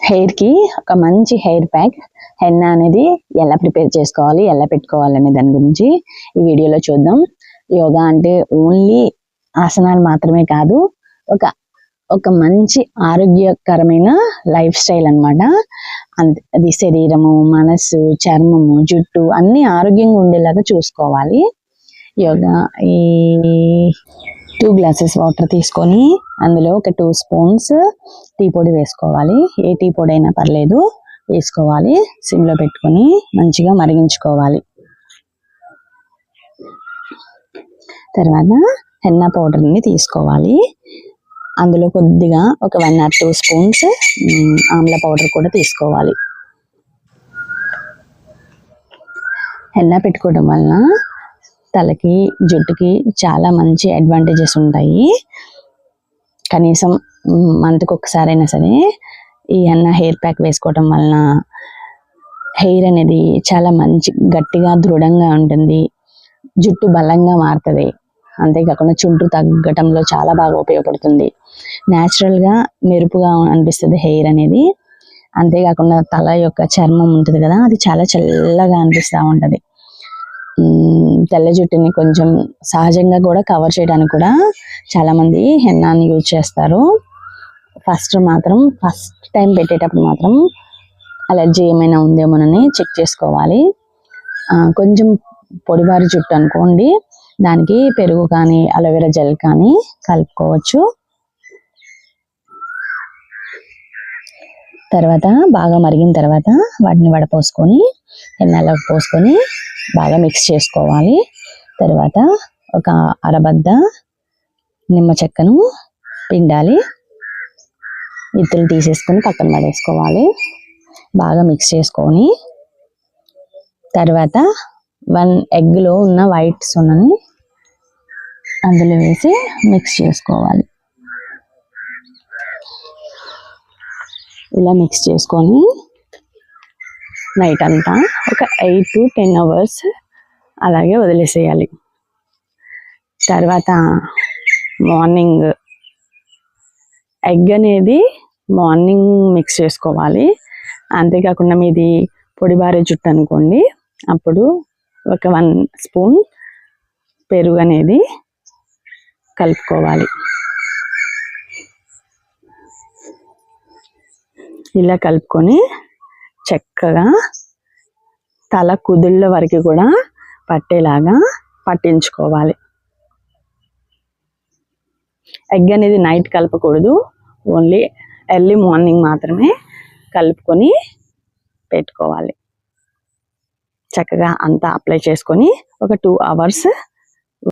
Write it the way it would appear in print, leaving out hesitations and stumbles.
హెయిర్కి ఒక మంచి హెయిర్ ప్యాక్ హెన్నా అనేది ఎలా ప్రిపేర్ చేసుకోవాలి, ఎలా పెట్టుకోవాలి అనే దాని గురించి ఈ వీడియోలో చూద్దాం. యోగా అంటే ఓన్లీ ఆసనాలు మాత్రమే కాదు, ఒక ఒక మంచి ఆరోగ్యకరమైన లైఫ్ స్టైల్ అనమాట. అది శరీరము, మనస్సు, చర్మము, జుట్టు అన్ని ఆరోగ్యంగా ఉండేలాగా చూసుకోవాలి. యోగా ఈ 2 గ్లాసెస్ వాటర్ తీసుకొని అందులో ఒక 2 స్పూన్స్ టీ పొడి వేసుకోవాలి. ఏ టీ పొడి అయినా పర్లేదు, వేసుకోవాలి. సిమ్లో పెట్టుకొని మంచిగా మరిగించుకోవాలి. తర్వాత హెన్నా పౌడర్ని తీసుకోవాలి. అందులో కొద్దిగా ఒక 1 or 2 స్పూన్స్ ఆమ్లా పౌడర్ కూడా తీసుకోవాలి. హెన్నా పెట్టుకోవడం వలన తలకి, జుట్టుకి చాలా మంచి అడ్వాంటేజెస్ ఉంటాయి. కనీసం మంత్కి ఒకసారైనా సరే ఈ హెన్నా హెయిర్ ప్యాక్ వేసుకోవడం వలన హెయిర్ అనేది చాలా మంచి గట్టిగా దృఢంగా ఉంటుంది, జుట్టు బలంగా మారుతుంది. అంతేకాకుండా చుండ్రు తగ్గటంలో చాలా బాగా ఉపయోగపడుతుంది. న్యాచురల్గా మెరుపుగా అనిపిస్తుంది హెయిర్ అనేది. అంతేకాకుండా తల యొక్క చర్మం ఉంటుంది కదా, అది చాలా చల్లగా అనిపిస్తూ ఉంటుంది. తెల్ల జుట్టుని కొంచెం సహజంగా కూడా కవర్ చేయడానికి కూడా చాలామంది హెన్నాని యూజ్ చేస్తారు. ఫస్ట్ టైం పెట్టేటప్పుడు మాత్రం అలర్జీ ఏమైనా ఉందేమోనని చెక్ చేసుకోవాలి. కొంచెం పొడిబారి జుట్టు అనుకోండి, దానికి పెరుగు కానీ అలోవెరా జెల్ కానీ కలుపుకోవచ్చు. తర్వాత బాగా మరిగిన తర్వాత వాటిని వడపోసుకొని హెన్నాలోకి పోసుకొని బాగా మిక్స్ చేసుకోవాలి. తర్వాత ఒక అరబద్ద నిమ్మ చెక్కను పిండాలి. ఇత్తులు తీసేసుకొని పక్కన పడేసుకోవాలి. బాగా మిక్స్ చేసుకొని తర్వాత 1 ఎగ్లో ఉన్న వైట్ సొన్నని అందులో వేసి మిక్స్ చేసుకోవాలి. ఇలా మిక్స్ చేసుకొని నైట్ అంతా ఒక 8 to 10 hours అలాగే వదిలేసేయాలి. తర్వాత మార్నింగ్ ఎగ్ అనేది మార్నింగ్ మిక్స్ చేసుకోవాలి. అంతేకాకుండా మీది పొడిబారే జుట్టు అనుకోండి, అప్పుడు ఒక 1 స్పూన్ పెరుగు అనేది కలుపుకోవాలి. ఇలా కలుపుకొని చక్కగా తల కుదుళ్ళ వరకు కూడా పట్టేలాగా పట్టించుకోవాలి. ఎగ్ అనేది నైట్ కలపకూడదు, ఓన్లీ ఎర్లీ మార్నింగ్ మాత్రమే కలుపుకొని పెట్టుకోవాలి. చక్కగా అంతా అప్లై చేసుకొని ఒక 2 hours